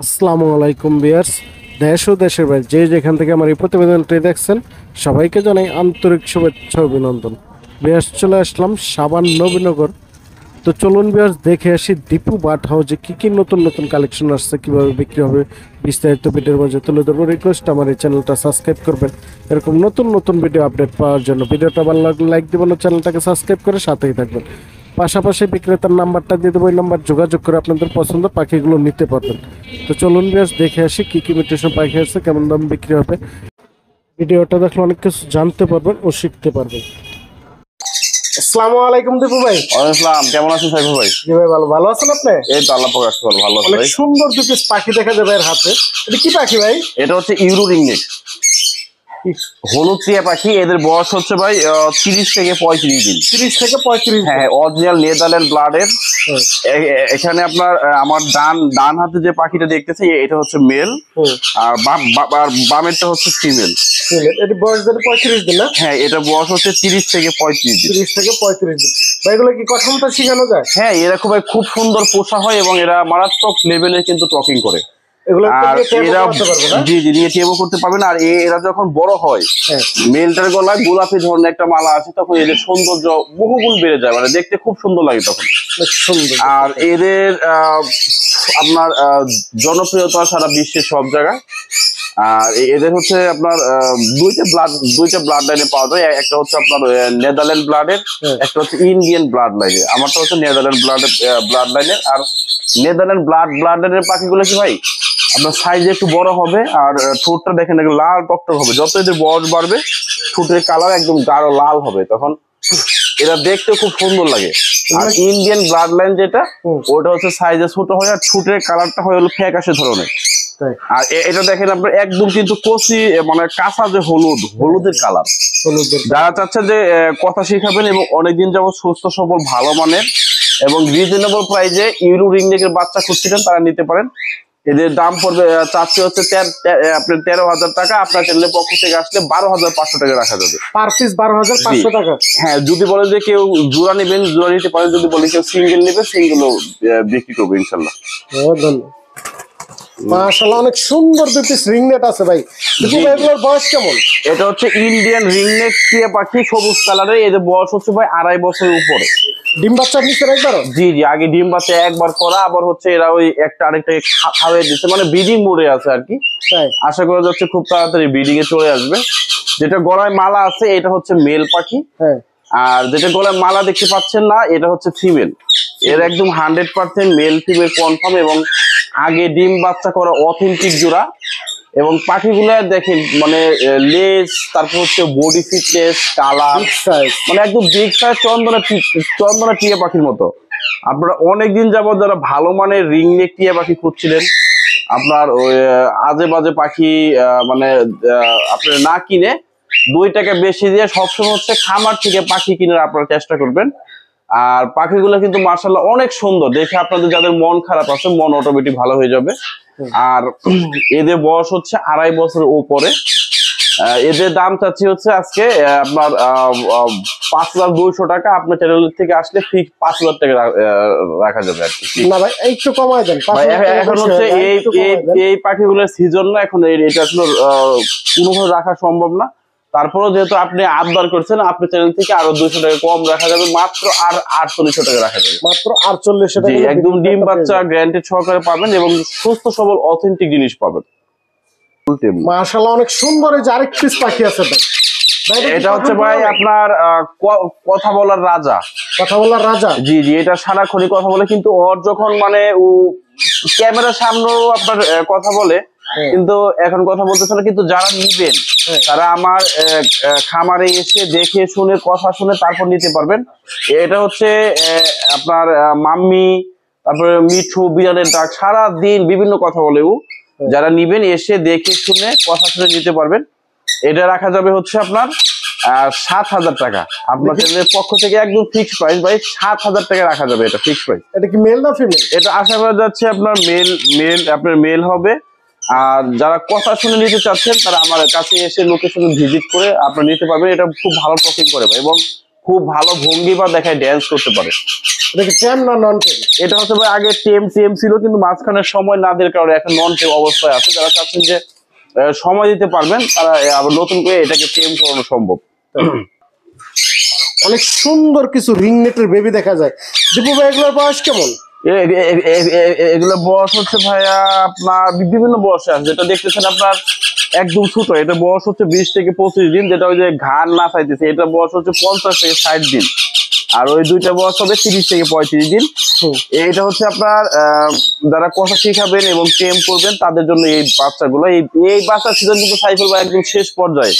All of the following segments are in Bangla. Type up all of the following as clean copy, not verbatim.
আসসালামু আলাইকুম ভিউয়ার্স। দেশ ও দেশের বাইরে যে যেখান থেকে আমার এই প্রতিবেদনটি দেখছেন সবাইকে জানাই আন্তরিক শুভেচ্ছা ও অভিনন্দন। ভিউয়ার্স, চলে আসলাম সাবান নবীনগর। তো চলুন ভিউয়ার্স দেখে আসি দীপু বাট হাউজে কী কী নতুন নতুন কালেকশন আসছে, কীভাবে বিক্রি হবে বিস্তারিত ভিডিওর মাঝে তুলে ধরবো। রিকোয়েস্ট আমার এই চ্যানেলটা সাবস্ক্রাইব করবেন এরকম নতুন নতুন ভিডিও আপডেট পাওয়ার জন্য। ভিডিওটা ভালো লাগলে লাইক দেবেন ও চ্যানেলটাকে সাবস্ক্রাইব করে সাথেই থাকবেন। পাশাপাশি বিক্রেতার নাম্বারটা দিয়ে দেবো, ওই নাম্বার যোগাযোগ করে আপনাদের পছন্দ পাখিগুলো নিতে পারবেন। তো চলুন বেশ দেখে আসি কী কী মিউটেশন পাখি আছে, কেমন দাম বিক্রি হবে। ভিডিওটা দেখলে অনেক কিছু জানতে পারবেন ও শিখতে পারবেন। আসসালামু আলাইকুম দীপু ভাই। আসসালাম, কেমন আছেন সাইফুল ভাই? জি ভাই, ভালো আছেন আপনি? এই তো আল্লাহ পাক রাখছে ভালো আছে অনেক ভাই। সুন্দর দুটো পাখি দেখা যাবে এর হাতে। এটা কি পাখি ভাই? এটা হচ্ছে ইউরো রিংনেট, হলুদ টিয়া পাখি। এদের বয়স হচ্ছে ভাই 30 থেকে 35 দিন। 30 থেকে 35। হ্যাঁ, অরিজিনাল নেদারল্যান্ড ব্লাডের। এখানে আপনার আমার ডান হাতে যে পাখিটা দেখতেছে এটা হচ্ছে মেল, আর বামেরটা হচ্ছে ফিমেল। এর বয়স ধরে 35 দিন না? হ্যাঁ, এটা বয়স হচ্ছে 30 থেকে 35 দিন। 30 থেকে 35 দিন। ভাই এগুলো কি কথা মতো শেখানো যায়? হ্যাঁ, এরা খুব সুন্দর পোষা হয় এবং এরা মারাত্মক লেভেলে কিন্তু টকিং করে। এগুলো আর এরা জি জি নিয়ে টেবও করতে পারবেন। আর এরা যখন বড় হয়, মেলটার গলায় গোলাপি ধরনের একটা মালা আছে, তখন এদের সৌন্দর্য বহুগুণ বেড়ে যায়, মানে দেখতে খুব সুন্দর লাগে তখন। আর এদের আপনার জনপ্রিয়তা সারা বিশ্বের সব জায়গায়। আর এদের হচ্ছে আপনার দুইটা ব্লাড লাইনে পাওয়া যায়। একটা হচ্ছে আপনার নেদারল্যান্ড ব্লাডের, একটা হচ্ছে ইন্ডিয়ান ব্লাড লাইনের। আমারটা হচ্ছে নেদারল্যান্ড ব্লাড লাইনের। আর নেদারল্যান্ড ব্লাড লাইনের পাখিগুলো কি ভাই আপনার সাইজে একটু বড় হবে, আর ঠোঁটটা দেখেন একটু লাল টকটক হবে। যত এদের বয়স বাড়বে ঠোঁটের কালার একদম গাঢ় লাল হবে, তখন এরা দেখতে খুব সুন্দর লাগে। আর ইন্ডিয়ান ব্লাড লাইন যেটা, ওটা হচ্ছে সাইজে ছোট হয় আর ঠোঁটের কালারটা হয় হলো ফ্যাকাশে ধরনের। আর এটা দেখেন আপনার একদম কিন্তু কচি, মানে কাঁচা যে হলুদের কালার। যারা চাচ্ছে যে কথা শিখাবেন এবং অনেকদিন যাবত সুস্থ সবল ভালো মানের এবং রিজনেবল প্রাইজে ইউরো রিংনেকের বাচ্চা খুঁজছিলেন, তারা নিতে পারেন। এদের দাম পড়বে চাচ্ছি হচ্ছে আপনার 13,000 টাকা। আপনার চ্যানেলের পক্ষ থেকে আসলে 12,500 টাকা রাখা যাবে। পার পিস 12,500 টাকা। হ্যাঁ, যদি বলেন যে কেউ জোড়া নেবেন জোড়া নিতে পারেন, যদি বলেন কেউ সিঙ্গেল নেবে সিঙ্গেলও বিক্রি করবে ইনশাল্লাহ। মাশাআল্লাহ, অনেক সুন্দর দুটো রিংনেট আছে ভাই। এগুলোর বয়স কেমন? এটা হচ্ছে ইন্ডিয়ান রিংনেট টিয়া পাখি, সবুজ কালারের। এদের বয়স হচ্ছে ভাই 2.5 বছরের উপরে। ডিম বাচ্চা নিচ্ছে একবার? জি জি, আগে ডিম বাচ্চা একবার করা, আবার হচ্ছে এরা ওই একটা আরেকটাকে খাওয়াই দিচ্ছে, মানে ব্রিডিং মোডে আছে আর কি। আশা করা যাচ্ছে খুব তাড়াতাড়ি ব্রিডিং এ চলে আসবে। যেটা গলায় মালা আছে এটা হচ্ছে মেল পাখি, আর যেটা গলায় মালা দেখতে পাচ্ছেন না এটা হচ্ছে ফিমেল। এর একদম 100% মেল ফিমেল কনফার্ম এবং আগে ডিম বাচ্চা করা অথেন্টিক জোড়া। এবং পাখিগুলো দেখেন মানে লেজ, তারপর হচ্ছে বডি ফিটনেস, কালার, মানে একদম বিগ সাইজ চন্দনা টিয়া পাখির মতো। আপনারা অনেকদিন যাবত যারা ভালো মানের রিংনেক টিয়া পাখি খুঁজছিলেন, আপনার ওই আজে বাজে পাখি মানে আপনারা না কিনে 2 টাকা বেশি দিয়ে সবসময় হচ্ছে খামার থেকে পাখি কিনে আপনারা চেষ্টা করবেন। আর পাখিগুলো কিন্তু মাশাআল্লাহ অনেক সুন্দর দেখে, আপনাদের যাদের মন খারাপ আছে মন অটোমেটিক ভালো হয়ে যাবে। আর এদের বয়স হচ্ছে 2.5 বছরের উপরে। এদের দাম চাচ্ছি হচ্ছে আজকে আপনার 5,200 টাকা। আপনার চ্যানেল থেকে আসলে ফিক্স 5,000 টাকা রাখা যাবে আর কি। না ভাই, একটু কমায় দেন। এখন হচ্ছে এই পাখিগুলোর সিজন না, এখন এটা আসলে কোনোভাবে রাখা সম্ভব না। তারপরেও যেহেতু আপনি আবদার করছেন, আপনার চ্যানেল থেকে আরো 200 টাকা কম রাখা যাবে, মাত্র আর 4800 টাকা রাখা যাবে। মাত্র 4800 টাকা, একদম ডিম বাচ্চা গ্যারান্টেড সহকারে পাবেন এবং সুস্থ সবল অথেন্টিক জিনিস পাবেন। মাশাআল্লাহ, অনেক সুন্দর। এই যে আরেক পিস পাখি আছে ভাই, এটা হচ্ছে ভাই আপনার কথা বলার রাজা। কথা বলার রাজা? জি জি, এটা সারাক্ষণই কথা বলে, কিন্তু ওর যখন মানে ও ক্যামেরার সামনেও আপনার কথা বলে, কিন্তু এখন কথা বলতেছে না। কিন্তু যারা নিবেন তারা আমার খামারে এসে দেখে শুনে কথা শুনে তারপর নিতে পারবেন। এটা হচ্ছে আপনার মাম্মি, তারপরে মিঠু, বিড়ালের ডাক, সারা দিন বিভিন্ন কথা বলে ও। যারা নিবেন এসে দেখে শুনে কথা শুনে নিতে পারবেন। এটা রাখা যাবে হচ্ছে আপনার 7,000 টাকা। আপনার চ্যানেলের পক্ষ থেকে একদম ফিক্সড প্রাইস ভাই, 7,000 টাকা রাখা যাবে। এটা ফিক্সড প্রাইস। এটা কি মেল না ফিমেল? এটা আশা করা যাচ্ছে আপনার মেল হবে। আর যারা কথা শুনে নিতে চাচ্ছেন তারা আমার কাছে এসে লোকেশনে ভিজিট করে আপনারা নিতে পারবেন। এটা খুব ভালো প্রফিট করে এবং খুব ভালো ভঙ্গি বা দেখায় ড্যান্স করতে পারে। এটা কি টেম না নন টেম? এটা হচ্ছে ভাই আগে টেম টেম ছিল, কিন্তু মাঝখানে সময় না দেওয়ার কারণে এখন নন টেম অবস্থায় আছে। যারা চাচ্ছেন যে সময় দিতে পারবেন তারা আবার নতুন করে এটাকে টেম করানো সম্ভব। অনেক সুন্দর কিছু রিংনেটের বেবি দেখা যায়। দীপু ভাই এগুলোর বয়স কেমন? এগুলো বয়স হচ্ছে ভাইয়া আপনার বিভিন্ন বয়সে আছে। যেটা দেখতেছেন আপনার একদম ছোট, এটা বয়স হচ্ছে 20 থেকে 25 দিন। যেটা ওই যে ঘাড় না চাইতেছে, এটা বয়স হচ্ছে 50 থেকে 60 দিন। আর ওই দুইটা বয়স হবে 30 থেকে 35 দিন। এইটা হচ্ছে আপনার যারা কথা শিখাবেন এবং টেম করবেন তাদের জন্য এই বাচ্চাগুলো। এই বাচ্চার সিজন কিন্তু সাইফুল ভাই একদম শেষ পর্যায়ে,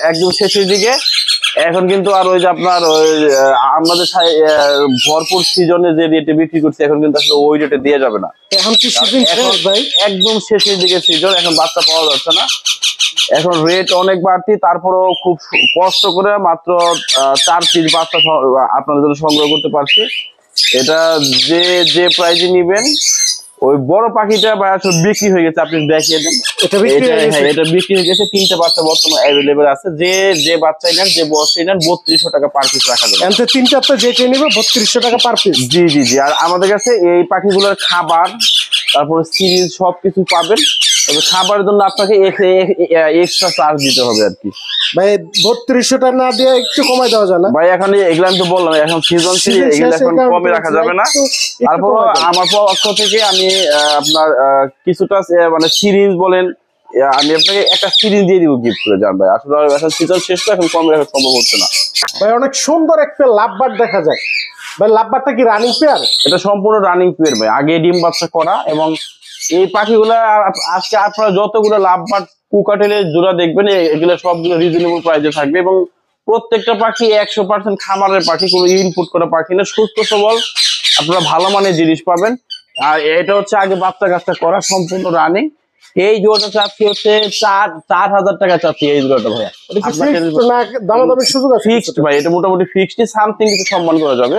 একদম শেষের দিকে। এখন কিন্তু আর ওই যে আপনার ওই আমাদের ভরপুর সিজনে যে রেটে বিক্রি করছে, এখন কিন্তু আসলে ওই রেটে দিয়ে যাবে না। এখন কি সিজন শেষ ভাই? একদম শেষের দিকে সিজন, এখন বাচ্চা পাওয়া যাচ্ছে না। এখন রেট অনেক বাড়তি, তারপরেও খুব কষ্ট করে মাত্র 4 পিস বাচ্চা আপনাদের জন্য সংগ্রহ করতে পারছি। এটা যে যে প্রাইজে নিবেন, ওই বড় পাখিটা ভাই আসলে বিক্রি হয়ে গেছে, আপনি দেখিয়ে দেন। এটা বিক্রি হয়ে গেছে। 3টে বাচ্চা বর্তমানে অ্যাভেলেবেল আছে। যে বাচ্চাই নেন, যে বয়সই নেন, 3200 টাকা পার পিস রাখা যাবে। 3 যেটা নিবে 3200 টাকা পার পিস। জি জি জি। আর আমাদের কাছে এই পাখিগুলোর খাবার, তারপরে সিরিজ সবকিছু পাবেন। তবে খাবারের জন্য আপনাকে এক্সট্রা চার্জ দিতে হবে আর কি। ভাই 3200 টাকা না দিয়ে একটু কমাই দেওয়া যায় না ভাই? এখন এগুলো আমি তো বললাম, এখন সিজন ছিল, এগুলো এখন কমে রাখা যাবে না। তারপর আমার পক্ষ থেকে আমি আপনার কিছুটা মানে সিরিজ বলেন, আমি আপনাকে একটা সিরিজ দিয়ে দিব গিফট করে, যান ভাই। আসলে এখন সিজন শেষ তো, এখন কমে রাখা সম্ভব হচ্ছে না। ভাই অনেক সুন্দর একটা লাভবার্ড দেখা যায় ভাই। লাভবার্ডটা কি রানিং পেয়ার? এটা সম্পূর্ণ রানিং পেয়ার ভাই, আগে ডিম বাচ্চা করা। এবং এই পাখিগুলা আজকে আপনারা যতগুলো লাভবার্ড কুকাটেলের জোড়া দেখবেন, এগুলো সবগুলো রিজনেবল প্রাইসে থাকবে। এবং প্রত্যেকটা পাখি 100% খামারের পাখি, কোনো ইনপুট করা পাখি না, সুস্থ সবল আপনারা ভালো মানের জিনিস পাবেন। আর এটা হচ্ছে আগে বাচ্চা কাচ্চা করা, সম্পূর্ণ রানিং। এই জোড়াটা চাচ্ছি হচ্ছে 4,000 টাকা চাচ্ছি এই জোড়াটা ভাইয়া। ফিক্সড ভাই, এটা মোটামুটি ফিক্সড, সামথিং কিছু সম্মান করা যাবে।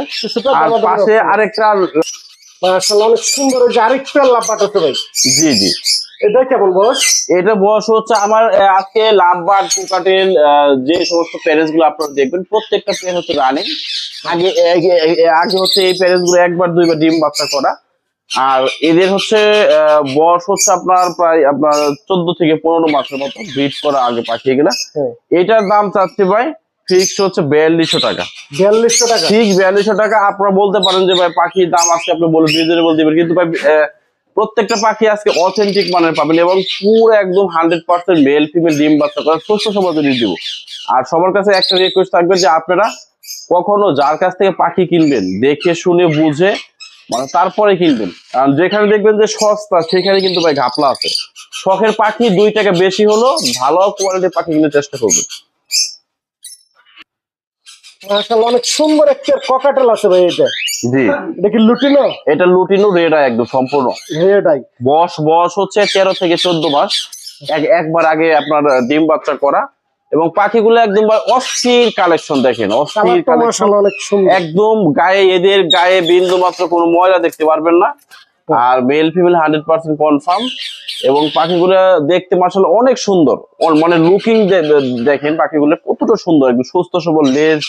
আর পাশে আরেকটা অনেক সুন্দর আরেকটা লাভবার্ড আছে ভাই। জি জি। এটা কেমন বয়স? এটা বয়স হচ্ছে আমার আজকে লাভবার্ড কুকাটেল যে সমস্ত প্যারেন্টস গুলো আপনারা দেখবেন, প্রত্যেকটা প্যারেন্ট হচ্ছে রানিং। আগে হচ্ছে এই প্যারেন্টস গুলো 1-2বার ডিম বাচ্চা করা। আর এদের হচ্ছে বয়স হচ্ছে আপনার প্রায় আপনার 14 থেকে 15 মাসের মতো ব্রিড করা আগে পাখি এগুলা। এটার দাম চাচ্ছি ভাই ফিক্স হচ্ছে 4200 টাকা। 4200 টাকা? ঠিক 4200 টাকা। আপনারা বলতে পারেন যে ভাই পাখির দাম আজকে আপনি বলে রিজনেবল দিবেন, কিন্তু ভাই প্রত্যেকটা পাখি আজকে অথেন্টিক মানের পাবেন এবং পুরো একদম 100% মেল ফিমেল ডিম বাচ্চা করা সুস্থ সবল জিনিস দিব। আর সবার কাছে একটা রিকোয়েস্ট থাকবে যে আপনারা কখনো যার কাছ থেকে পাখি কিনবেন দেখে শুনে বুঝে মানে তারপরে কিনবেন। কারণ যেখানে দেখবেন যে সস্তা সেখানে কিন্তু ভাই ঘাপলা আছে। শখের পাখি 2 টাকা বেশি হলো, ভালো কোয়ালিটির পাখি কিনে চেষ্টা করবেন। অনেক সুন্দর একটা ককাটেল আছে ভাই। এটা জি, এটা কি লুটিনো? এটা লুটিনো রেড আই, একদম সম্পূর্ণ রেড আই। বয়স হচ্ছে 13 থেকে 14 মাস। একবার আগে আপনার ডিম বাচ্চা করা। এবং পাখিগুলো একদম অস্থির কালেকশন, দেখেন অস্থির কালেকশন, একদম গায়ে এদের গায়ে বিন্দু মাত্র কোনো ময়লা দেখতে পারবেন না। আর মেল ফিমেল 100% কনফার্ম। এবং পাখিগুলো দেখতে মাশাআল্লাহ অনেক সুন্দর, মানে লুকিং দেখেন পাখিগুলো কতটা সুন্দর, একদম সুস্থ সবল লেজ,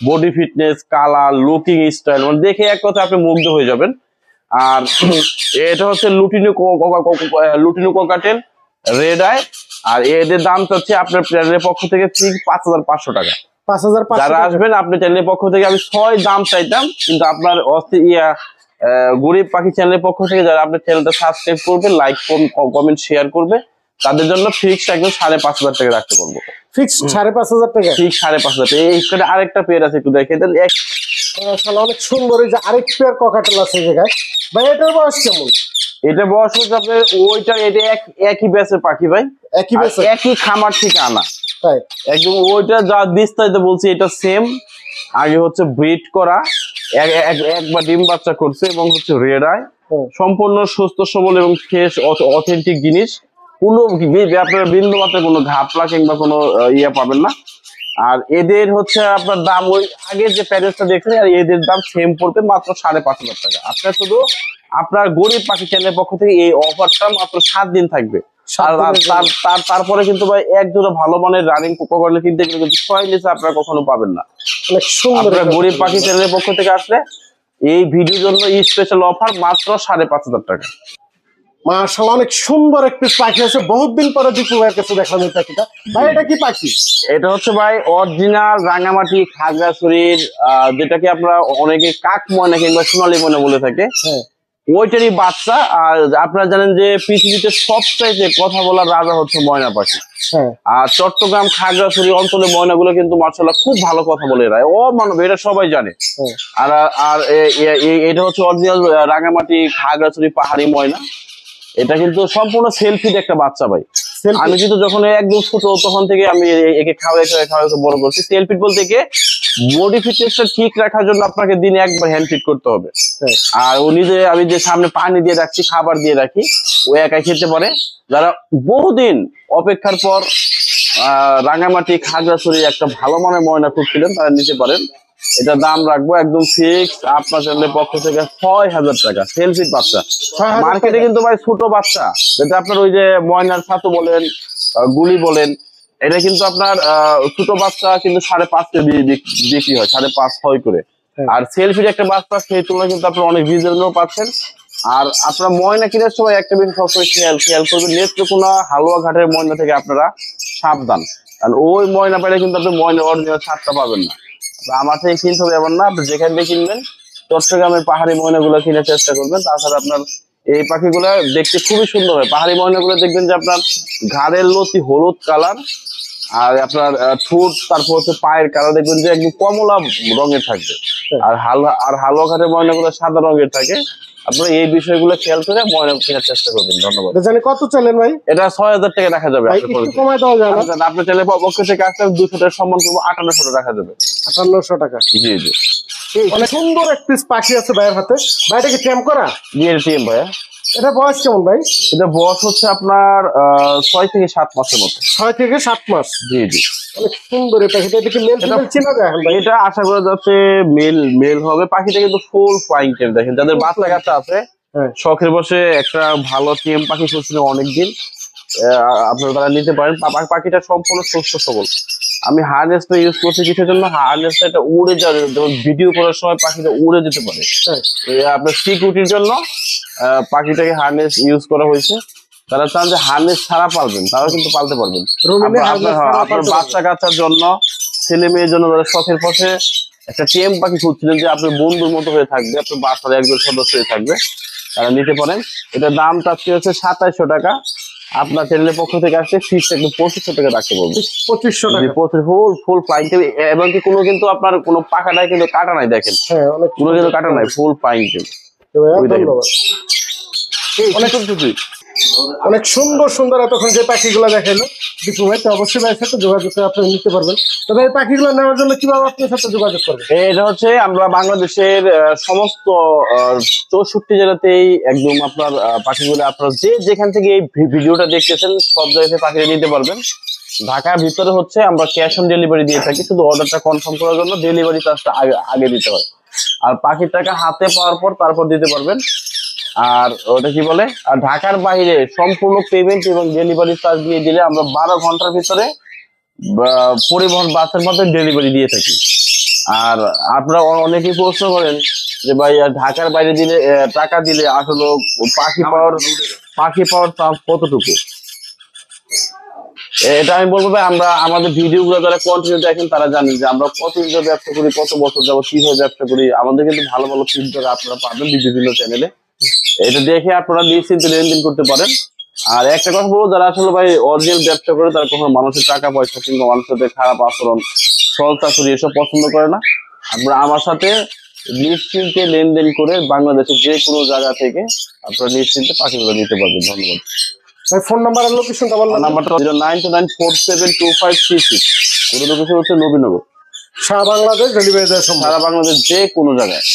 body fitness, colour, looking style, মানে দেখে এক কথা আপনি মুগ্ধ হয়ে যাবেন। আর এটা হচ্ছে লুটিনো কোকাটেল রেড আই। আর এদের দাম হচ্ছে আপনার চ্যানেলের পক্ষ থেকে ঠিক 5500 টাকা। 5500। যারা আসবেন আপনি চ্যানেলের পক্ষ থেকে, আমি 6 দাম চাইতাম, কিন্তু আপনার গরিব পাখি চ্যানেলের পক্ষ থেকে যারা আপনার চ্যানেলটা সাবস্ক্রাইব করবে, লাইক কমেন্ট শেয়ার করবে, তাদের জন্য ফিক্স একদম 5500 টাকা রাখতে পারবো। ফিক্স 5500 টাকা? ঠিক 5500 টাকা। এইখানে আরেকটা পেয়ার আছে, একটু দেখে দেন। অনেক সুন্দর। এই যে আরেক পেয়ার ককাটেল আছে এই জায়গায় ভাই। এটার বয়স কেমন? এটা বয়স হচ্ছে আপনার ওইটা, এটা একই ব্যাচের পাখি ভাই, একই ব্যাচ, একই খামার থেকে আনা। তাই একদম ওইটা যা বিস্তারিত বলছি এটা সেম। আগে হচ্ছে ব্রিড করা, একবার ডিম বাচ্চা করছে এবং হচ্ছে রেড আই, সম্পূর্ণ সুস্থ সবল এবং ফ্রেশ অথেন্টিক জিনিস। কোনো আপনার বিন্দু মাত্র কোনো ঘাপলা কিংবা কোনো ইয়া পাবেন না। আর এদের হচ্ছে আপনার দাম ওই আগের যে প্যারেন্টসটা দেখছেন, আর এদের দাম সেম পড়বে মাত্র 5500 টাকা। আপনার শুধু আপনার গরিব পাখি চ্যানেলের পক্ষ থেকে এই অফারটা মাত্র 7 দিন থাকবে। তারপরে কিন্তু ভাই এক জোড়া ভালো মানের রানিং কোকাকোলা কিনতে গেলে কিন্তু 6 নিচে আপনারা কখনো পাবেন না। অনেক সুন্দর। আপনারা গরিব পাখি চ্যানেলের পক্ষ থেকে আসলে এই ভিডিওর জন্য স্পেশাল অফার মাত্র 5,500 টাকা। মাশাআল্লাহ অনেক সুন্দর একটি পাখি আছে, বহুত দিন পরে দীপু ভাইয়ের কাছে দেখলাম এই পাখিটা। ভাই এটা কি পাখি? এটা হচ্ছে ভাই অরিজিনাল রাঙামাটি খাগড়াছড়ির, যেটাকে আমরা অনেকে কাক ময়না কিংবা সোনালী ময়না বলে থাকে, ওইটারই বাচ্চা। আর আপনারা জানেন যে পৃথিবীতে সবচাইতে কথা বলার রাজা হচ্ছে ময়না পাখি। আর চট্টগ্রাম খাগড়াছড়ি অঞ্চলে ময়নাগুলো কিন্তু মাশাআল্লাহ খুব ভালো কথা বলে এরা, ও মানব, এটা সবাই জানে। আর আর এটা হচ্ছে অরিজিনাল রাঙামাটি খাগড়াছড়ি পাহাড়ি ময়না। এটা কিন্তু সম্পূর্ণ সেলফিড একটা বাচ্চা ভাই। আমি কিন্তু যখন একদম ছোট তখন থেকে আমি একে খাওয়াই বড় করছি। সেলফিড বলতে গিয়ে বডি ফিটনেসটা ঠিক রাখার জন্য আপনাকে দিনে একবার হ্যান্ড ফিট করতে হবে। আর ও নিজে, আমি যে সামনে পানি দিয়ে রাখছি, খাবার দিয়ে রাখি, ও একাই খেতে পারে। যারা বহুদিন অপেক্ষার পর রাঙামাটি খাগড়াছড়ি একটা ভালো মানের ময়না খুঁজছিলেন তারা নিতে পারেন। এটা দাম রাখবো একদম ফিক্স আপনার চ্যানেলের পক্ষ থেকে 6,000 টাকা। সেলফিড বাচ্চা। মার্কেটে কিন্তু ভাই ছোট বাচ্চা, যেটা আপনার ওই যে ময়নার ছাতু বলেন, গুলি বলেন, এটা কিন্তু আপনার ছোট বাচ্চা কিন্তু 5.5 বিক্রি হয়, 5.5-6 করে। আর সেলফিড একটা বাচ্চা সেই তুলনায় কিন্তু আপনার অনেক রিজনেবল পাচ্ছেন। আর আপনারা ময়না কেনার সময় একটা বিষয় সবসময় খেয়াল করবেন, নেত্রকোনা হালুয়া ঘাটের ময়না থেকে আপনারা সাবধান। কারণ ওই ময়না পাইলে কিন্তু আপনি ময়না অরিজিনাল ছাদটা পাবেন না। আমার থেকে কিনতে হবে এমন না, আপনি যেখান থেকে কিনবেন চট্টগ্রামের পাহাড়ি ময়নাগুলো কেনার চেষ্টা করবেন। তাছাড়া আপনার এই পাখিগুলো দেখতে খুবই সুন্দর হয়। পাহাড়ি ময়নাগুলো দেখবেন যে আপনার ঘাড়ের লতি হলুদ কালার, আর আপনার ঠোঁট, তারপর হচ্ছে পায়ের কালার দেখবেন যে একদম কমলা রঙের থাকবে। আর হালুয়া ঘাটের ময়নাগুলো সাদা রঙের থাকে। আপনারা এই বিষয়গুলো খেয়াল করে ময়না কেনার চেষ্টা করবেন। ধন্যবাদ। জানি কত চলেন ভাই? এটা 6,000 টাকা রাখা যাবে। কমাই দেওয়া যায় না? আপনার চ্যানেলের পক্ষ থেকে আসলে 200 টাকা সম্মান করবো, 5,800 রাখা যাবে। 5,800 টাকা। জি জি। অনেক সুন্দর এক পিস পাখি আছে ভাইয়ের হাতে। ভাই এটা কি টেম করা? জি টেম ভাইয়া। এটা বয়স কেমন ভাই? এটা বয়স হচ্ছে আপনার 6 থেকে 7 মাসের মতো। 6 থেকে 7 মাস। জি জি। অনেক সুন্দর এই পাখিটা। এটা কি মেল ফিমেল চিনা যায় এখন ভাই? এটা আশা করা যাচ্ছে মেল হবে। পাখিটা কিন্তু ফুল ফ্লাইং টেম। দেখেন যাদের বাচ্চা কাচ্চা আছে, শখের বসে একটা ভালো টেম পাখি খুঁজছিলেন অনেকদিন, আপনারা তারা নিতে পারেন। পাখিটা সম্পূর্ণ সুস্থ সবল। আমি হারনেসটা ইউজ করছি কিসের জন্য? হারনেসটা এটা উড়ে যাবে, যেমন ভিডিও করার সময় পাখিটা উড়ে যেতে পারে। আপনার সিকিউরিটির জন্য পাখিটাকে হারনেস ইউজ করা হয়েছে। তারা চান যে হারনেস ছাড়া পালবেন, তারাও কিন্তু পালতে পারবেন। আপনার বাচ্চা কাচ্চার জন্য, ছেলে মেয়ের জন্য, যারা শখের পথে একটা টেম পাখি খুঁজছিলেন যে আপনার বন্ধুর মতো হয়ে থাকবে, আপনার বাচ্চার একজন সদস্য হয়ে থাকবে, তারা নিতে পারেন। এটার দাম চাচ্ছি হচ্ছে 2,700 টাকা। আপনার চ্যানেলের পক্ষ থেকে আসছে ফিক্সড একদম 2,500 টাকা রাখতে বলবো। 2,500 টাকা ফুল ফ্লাইং টেম। এবং কি কোনো কিন্তু আপনার কোনো পাখাটাই কিন্তু কাটা নাই, দেখেন কোনো কিন্তু কাটা নাই, ফুল ফ্লাইং টেম। অনেক সুন্দর সুন্দর এতক্ষণ যে পাখিগুলো দেখাইলো দীপু ভাই, তো অবশ্যই ভাইয়ের সাথে যোগাযোগ করে আপনি নিতে পারবেন। তবে এই পাখিগুলো নেওয়ার জন্য কিভাবে আপনার সাথে যোগাযোগ করবেন? এটা হচ্ছে আমরা বাংলাদেশের সমস্ত 64 জেলাতেই একদম আপনার পাখিগুলো আপনার যেখান থেকে এই ভিডিওটা দেখতেছেন সব জায়গাতে পাখিটা নিতে পারবেন। ঢাকার ভিতরে হচ্ছে আমরা ক্যাশ অন ডেলিভারি দিয়ে থাকি, শুধু অর্ডারটা কনফার্ম করার জন্য ডেলিভারি চার্জটা আগে দিতে হয়। আর পাখির টাকা হাতে পাওয়ার পর তারপর দিতে পারবেন। আর ওটা কি বলে, আর ঢাকার বাইরে সম্পূর্ণ পেমেন্ট এবং ডেলিভারি চার্জ দিয়ে দিলে আমরা 12 ঘন্টার ভিতরে পরিবহন বাসের মাধ্যমে ডেলিভারি দিয়ে থাকি। আর আপনারা অনেকেই প্রশ্ন করেন যে ভাই ঢাকার বাইরে দিলে টাকা দিলে আসলে পাখি পাওয়ার চান্স কতটুকু? এটা আমি বলবো ভাই, আমরা আমাদের ভিডিও গুলো যারা কন্টিনিউ দেখেন তারা জানেন যে আমরা কত ব্যবসা করি, কত বছর যাবো কিভাবে ব্যবসা করি। আমাদের কিন্তু ভালো ভালো ফিডব্যাক আপনারা পাবেন বিভিন্ন চ্যানেলে। এটা দেখে আপনারা নিশ্চিন্তে লেনদেন করতে পারেন। আর একটা কথা বলবো, যারা আসলে ভাই অরিজিনাল ব্যবসা করে তারা কখনো মানুষের টাকা পয়সা কিংবা মানুষের সাথে খারাপ আচরণ, সলতাচুরি এসব পছন্দ করে না। আপনারা আমার সাথে নিশ্চিন্তে লেনদেন করে বাংলাদেশের যে কোনো জায়গা থেকে আপনারা নিশ্চিন্তে পাখিগুলো নিতে পারবেন। ধন্যবাদ। ফোন নাম্বার আর লোকেশনটা বললাম। নাম্বারটা 09294725536। পুরো লোকেশন হচ্ছে নবীনগর। সারা বাংলাদেশ ডেলিভারি দেওয়া সম্ভব, সারা বাংলাদেশ যে কোনো জায়গায়।